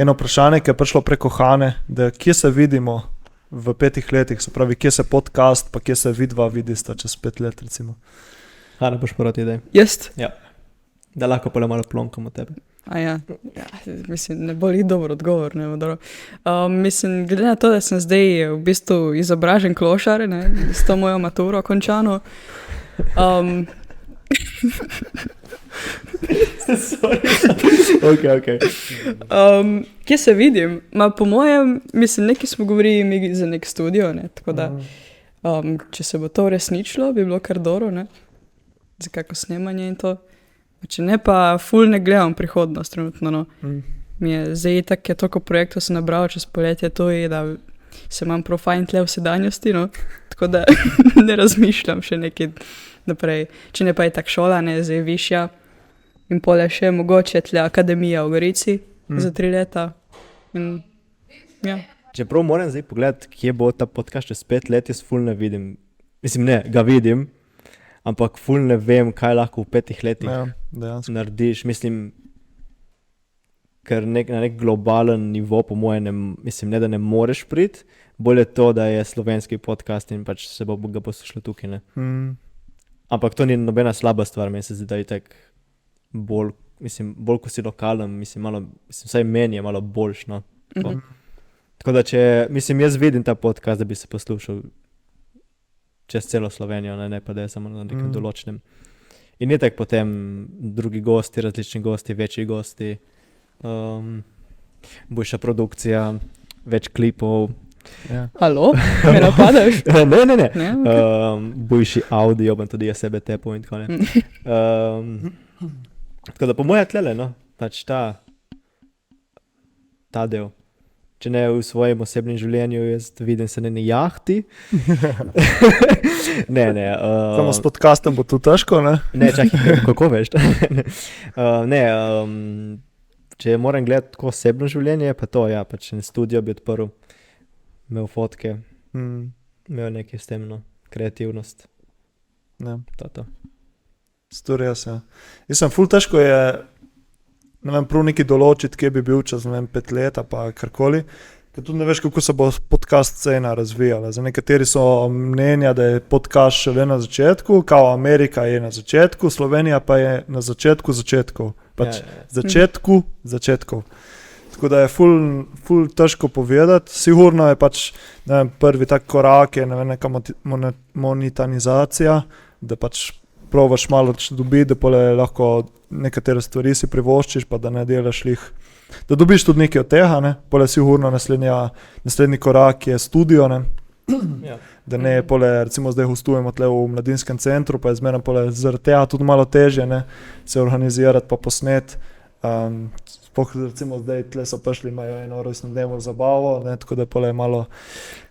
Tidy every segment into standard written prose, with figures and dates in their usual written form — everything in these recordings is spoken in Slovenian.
eno vprašanje, ki je prišlo preko Hane, da kje se vidimo v 5 letih, se pravi, kje se podcast, pa kje se vidva vidista čez 5 let, recimo. Hane, boš proti idej. Jaz? Ja. Da lahko pa malo plonkamo tebe. Ja, mislim, ne boli dober odgovor. Ne, mislim, glede na to, da sem zdaj v bistvu izobražen klošar, ne, s to mojo maturo končano. Okay. Kje se vidim? Po mojem, mislim, nekaj smo govorili za nek studio, ne, tako da, če se bo to uresničilo, bi bilo kar dobro, ne, za kako snemanje in to. Če ne, pa ful ne gledam prihodnost trenutno, no. Mi je zdaj tak, je toliko projektov se nabral čez poletje, to je, da se imam prav fajn tle v sedanjosti, no. Tako da ne razmišljam še nekaj naprej. Če ne pa je tak šola, ne, zdaj višja in pole še mogoče tle akademija v Gorici za 3 leta. In, ja. Čeprav moram zdaj pogledati, kje bo ta podcast čez 5 let, jaz ful ne vidim. Mislim, ne, ga vidim, ampak ful ne vem, kaj lahko v 5 letih narediš. Mislim, ker na nek globalen nivo, po mojem, mislim, ne, da ne moreš priti, bolje to, da je slovenski podcast in pač se ga poslušalo tukaj, ne. Ampak to ni nobena slaba stvar, meni se zdi, da je tak bolj, mislim, bolj ko si lokalen, mislim, malo, mislim, vsaj meni je malo boljš, no. Tako da mislim, jaz vidim ta podcast, da bi se poslušal čez celo Slovenijo, ne pa da je samo na nekem določenem. In ni tak potem drugi gosti, različni gosti, večji gosti, boljša produkcija, več klipov. Ja. Halo? Me napadaš? Ne. Okay. Boljši audio, bom tudi jaz sebe tepal in tako ne. Tako da po moje tlele, no, pač ta del. Če ne v svojem osebnem življenju, jaz vidim se na jahti. Ne. Samo s podcastom bo to težko, ne? Ne, čakaj, kako veš? Če moram gledati tako osebno življenje, pa to, ja, pač en studio bi odprl, imel fotke, imel nekaj s tem, no, kreativnost. Ja. To. Stori jaz, ja. Jaz sem ful težko je, ne vem, prav nekaj določiti, kje bi bil čez, ne vem, 5 let, pa karkoli, ker tudi ne veš, kako se bo podcast scena razvijala. Za nekateri so mnenja, da je podcast šele na začetku, kao Amerika je na začetku, Slovenija pa je na začetku začetkov. Pač začetkov. Tako da je ful težko povedati. Sigurno je pač, ne vem, prvi tak korak je, ne vem, neka monetizacija, da pač probaš malo dobiti, da pole lahko nekatere stvari si privoščiš, pa da ne delaš lih. Da dobiš tudi nekaj od tega, ne. Pole sigurno naslednji korak je studio, ne. Ja. Da ne pole, recimo zdaj hostujemo tle v mladinskem centru, pa je zmeraj pole zaradi tega tudi malo težje, ne, se organizirati pa posnet. Recimo zdaj tle so prišli, imajo eno rojstnodnevno zabavo, ne, tako da pole je malo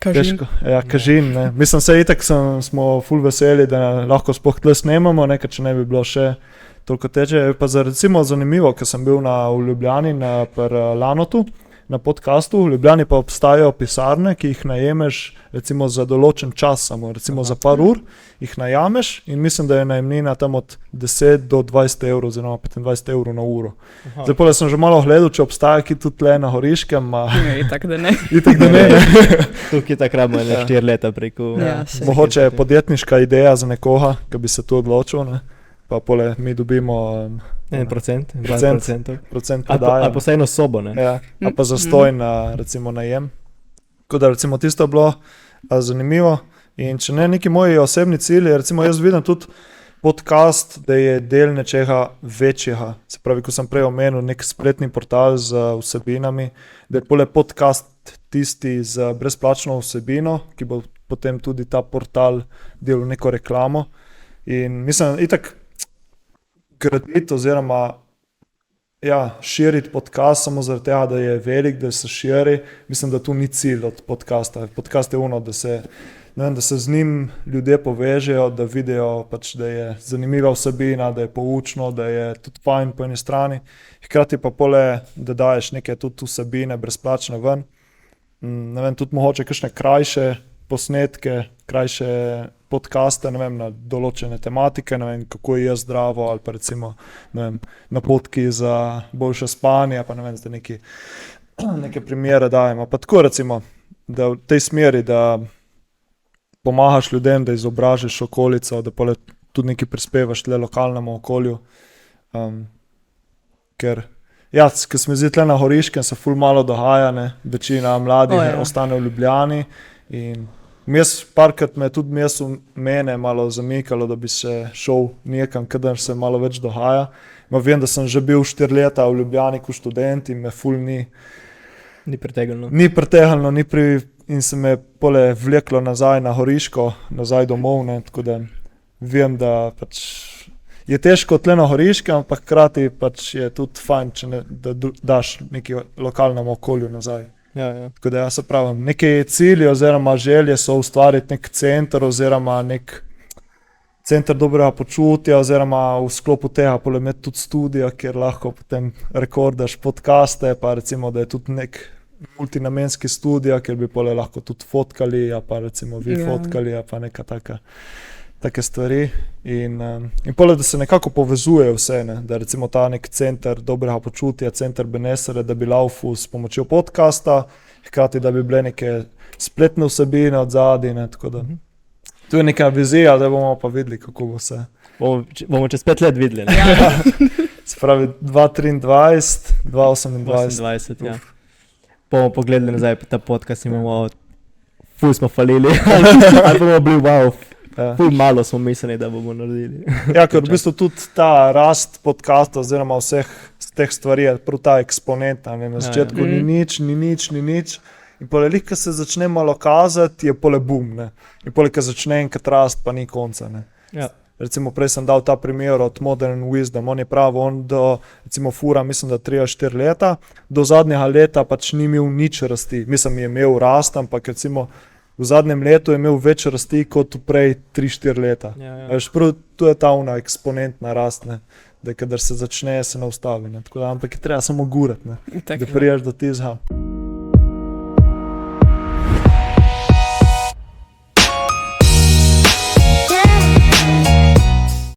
težko. Ja, kažin, ne. Mislim, se itak smo ful veseli, da lahko sploh tle snemamo, nekaj, če ne bi bilo še toliko teže. Pa recimo zanimivo, ker sem bil v Ljubljani pri Lanotu, na podcastu, v Ljubljani pa obstajajo pisarne, ki jih najemeš recimo za določen čas, samo recimo za par ur jih najameš in mislim, da je najemnina tam od 10 do 20 evrov, oziroma 25 evrov na uro. Zdaj pole sem že malo gledal, če obstaja ki tudi tle na Horiškem. Itak da ne. Tukaj takrat bo 4 leta preko. Ja, mogoče je podjetniška ideja za nekoga, ki bi se tu odločil, ne. Pa pole mi dobimo 1%, 2% prodaja. Ali pa vsaj eno sobo, ne? Ja, ali pa zastojn recimo najem. Tako da recimo tisto je bilo zanimivo. In če ne, neki moji osebni cilji, recimo jaz vidim tudi podcast, da je del nečega večjega. Se pravi, ko sem prej omenil nek spletni portal z vsebinami, da je pole podcast tisti z brezplačno vsebino, ki bo potem tudi ta portal delal neko reklamo. In mislim, itak graditi oziroma širiti podcast samo zaradi tega, da je velik, da se širi. Mislim, da tu ni cilj od podcasta. Podcast je ono, da se z njim ljudje povežejo, da vidijo, pač, da je zanimiva vsebina, da je poučno, da je tudi fajn po eni strani. Hkrati pa pole, da daješ neke tudi vsebine brezplačne ven. Ne vem, tudi mogoče kakšne krajše posnetke, krajše podcaste, ne vem, na določene tematike, ne vem, kako je zdravo, ali pa recimo, ne vem, napotki za boljše spanje, pa ne vem, zdaj neki neke primere dajemo. Pa tako recimo, da v tej smeri, da pomagaš ljudem, da izobražiš okolico, da tudi nekaj prispevaš tle lokalnemu okolju. Ker se mi zdi tle na Horiškem se ful malo dogaja, ne? Večina mladih ostane v Ljubljani in parkrat me je tudi mene malo zamikalo, da bi se šel nekam, kadar se malo več dogaja. Vem, da sem že bil 4 leta v Ljubljani kot študent in me ful ni pritegnilo. In se me pole vleklo nazaj na Horiško, nazaj domov, ne, tako da vem, da pač je težko tle na Horiškem, ampak hkrati pač je tudi fajn, da daš neki lokalnemu okolju nazaj. Ja. Tako da se pravim, neki cilji oziroma želje so ustvariti nek center oziroma nek center dobrega počutja oziroma v sklopu tega pole imeti tudi studio, kjer lahko potem rekordaš podcaste, pa recimo, da je tudi nek multinamenski studio, kjer bi pole lahko tudi fotkali, pa recimo vi fotkali, pa neka take stvari. In pole, da se nekako povezuje vse, ne? Da recimo ta nek center dobrega počutja, center Benesere, da bi laufal s pomočjo podcasta, hkrati da bi bile neke spletne vsebine od zadaj, ne? Tako da tu je neka vizija, da bomo pa videli, kako bo vse. Bomo čez 5 let videli. Se pravi 2023, 2028. Ja. Bomo pogledali nazaj ta podcast in bomo ful smo falili, ali bomo bili wow. Ful malo smo mislili, da bomo naredili. Ja, ker v bistvu tudi ta rast podcasta oziroma vseh teh stvari je prav ta eksponenta. Na začetku ni nič. In pole, ko se začne malo kazati, je pole boom. Ne? In pole, ko začne enkrat rast, pa ni konca. Ne? Ja. Recimo, prej sem dal ta primer od Modern Wisdom. On je pravi, recimo fura, mislim, da 3-4 leta, do zadnjega leta pač ni imel nič rasti. Mislim, je imel rast, ampak recimo v zadnjem letu je imel več rasti kot prej 3-4 leta. Ja. Prav, tu je ta eksponentna rast, ne? Da kadar se začne, se ne ustavi. Ne? Tako da, ampak je treba samo gurati, da prijaš do tizha.